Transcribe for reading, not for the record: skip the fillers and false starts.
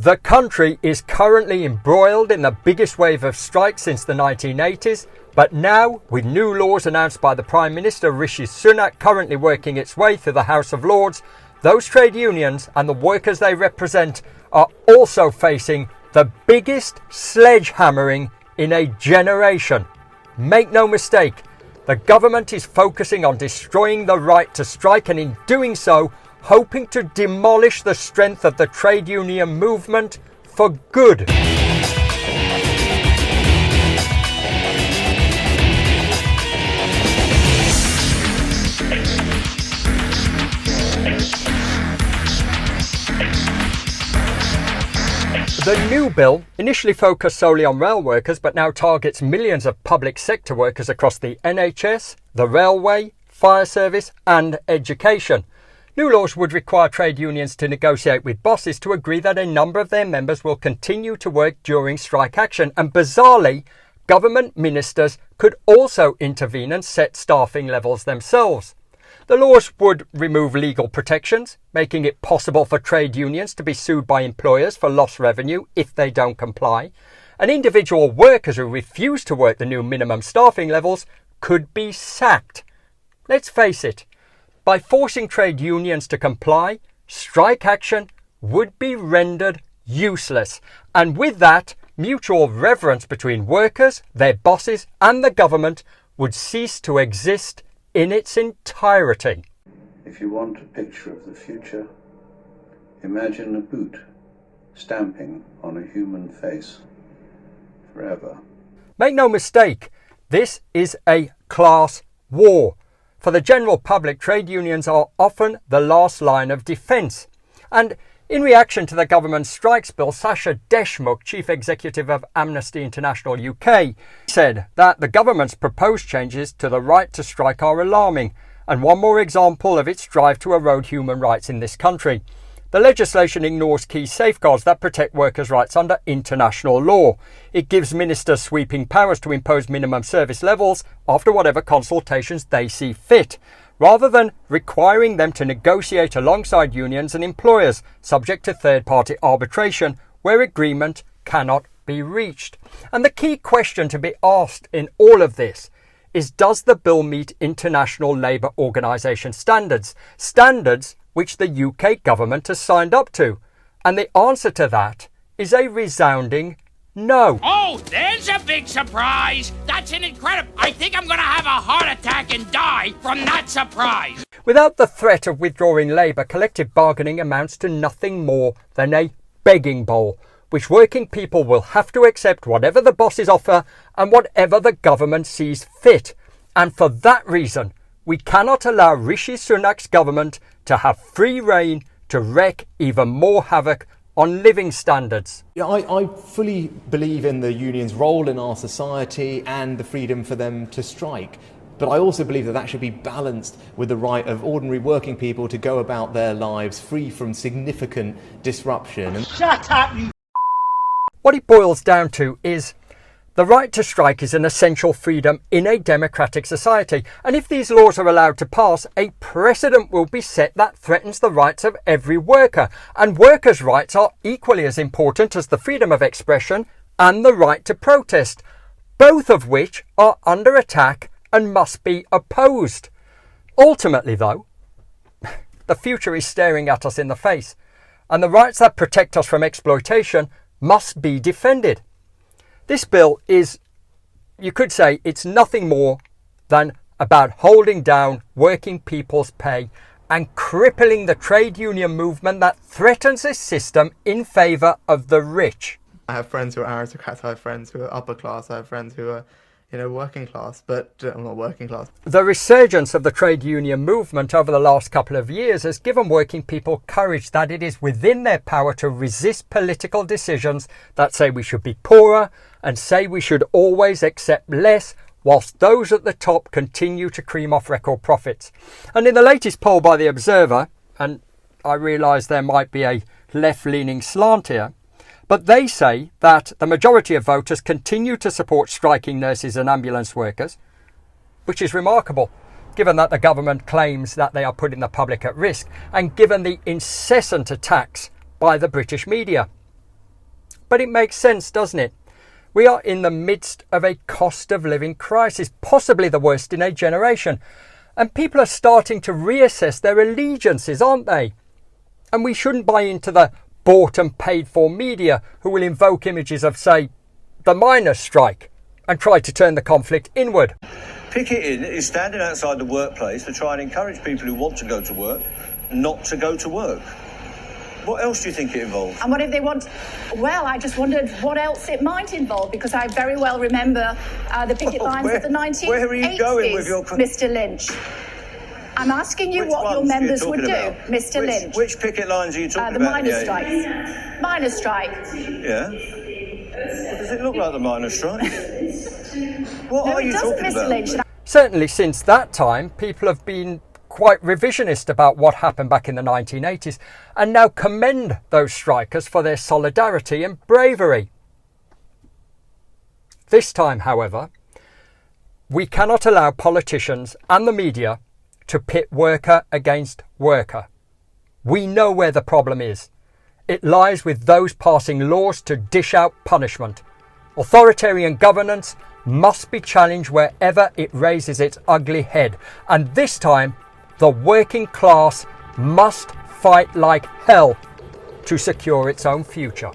The country is currently embroiled in the biggest wave of strikes since the 1980s, but now, with new laws announced by the Prime Minister Rishi Sunak currently working its way through the House of Lords, those trade unions and the workers they represent are also facing the biggest sledgehammering in a generation. Make no mistake, the government is focusing on destroying the right to strike, and in doing so, hoping to demolish the strength of the trade union movement for good. The new bill initially focused solely on rail workers, but now targets millions of public sector workers across the NHS, the railway, fire service and education. New laws would require trade unions to negotiate with bosses to agree that a number of their members will continue to work during strike action, and bizarrely, government ministers could also intervene and set staffing levels themselves. The laws would remove legal protections, making it possible for trade unions to be sued by employers for lost revenue if they don't comply, and individual workers who refuse to work the new minimum staffing levels could be sacked. Let's face it, by forcing trade unions to comply, strike action would be rendered useless, and with that, mutual reverence between workers, their bosses and the government would cease to exist in its entirety. If you want a picture of the future, imagine a boot stamping on a human face forever. Make no mistake, this is a class war. For the general public, trade unions are often the last line of defence. And in reaction to the government's strikes bill, Sasha Deshmukh, Chief Executive of Amnesty International UK, said that the government's proposed changes to the right to strike are alarming and one more example of its drive to erode human rights in this country. The legislation ignores key safeguards that protect workers' rights under international law. It gives ministers sweeping powers to impose minimum service levels after whatever consultations they see fit, rather than requiring them to negotiate alongside unions and employers, subject to third-party arbitration where agreement cannot be reached. And the key question to be asked in all of this is, does the bill meet International Labour Organization standards? Standards which the UK government has signed up to. And the answer to that is a resounding no. Oh, there's a big surprise. That's an incredible... I think I'm going to have a heart attack and die from that surprise. Without the threat of withdrawing Labour, collective bargaining amounts to nothing more than a begging bowl, which working people will have to accept whatever the bosses offer and whatever the government sees fit. And for that reason, we cannot allow Rishi Sunak's government to have free rein to wreak even more havoc on living standards. Yeah, I fully believe in the union's role in our society and the freedom for them to strike. But I also believe that should be balanced with the right of ordinary working people to go about their lives free from significant disruption. Shut up, you... What it boils down to is the right to strike is an essential freedom in a democratic society, and if these laws are allowed to pass, a precedent will be set that threatens the rights of every worker, and workers' rights are equally as important as the freedom of expression and the right to protest, both of which are under attack and must be opposed. Ultimately, though, the future is staring at us in the face, and the rights that protect us from exploitation must be defended. This bill is, you could say, it's nothing more than about holding down working people's pay and crippling the trade union movement that threatens a system in favour of the rich. I have friends who are aristocrats, I have friends who are upper class, I have friends who are, working class, but not working class. The resurgence of the trade union movement over the last couple of years has given working people courage that it is within their power to resist political decisions that say we should be poorer and say we should always accept less, whilst those at the top continue to cream off record profits. And in the latest poll by The Observer, and I realise there might be a left-leaning slant here, but they say that the majority of voters continue to support striking nurses and ambulance workers, which is remarkable, given that the government claims that they are putting the public at risk, and given the incessant attacks by the British media. But it makes sense, doesn't it? We are in the midst of a cost of living crisis, possibly the worst in a generation. And people are starting to reassess their allegiances, aren't they? And we shouldn't buy into the bought and paid for media who will invoke images of, say, the miners' strike and try to turn the conflict inward. Picketing is standing outside the workplace to try and encourage people who want to go to work not to go to work. What else do you think it involves? And what if they want... Well, I just wondered what else it might involve, because I very well remember the picket lines of the 1980s, where are you going with your... Mr. Lynch. I'm asking you what your members would do, Mr. Lynch. Which picket lines are you talking The about? miners' strikes. Miners' strike. Yeah. What does it look like, the miners' strike? What are you talking Mr. about? Lynch. Certainly since that time, people have been quite revisionist about what happened back in the 1980s and now commend those strikers for their solidarity and bravery. This time, however, we cannot allow politicians and the media to pit worker against worker. We know where the problem is. It lies with those passing laws to dish out punishment. Authoritarian governance must be challenged wherever it raises its ugly head. And this time, the working class must fight like hell to secure its own future.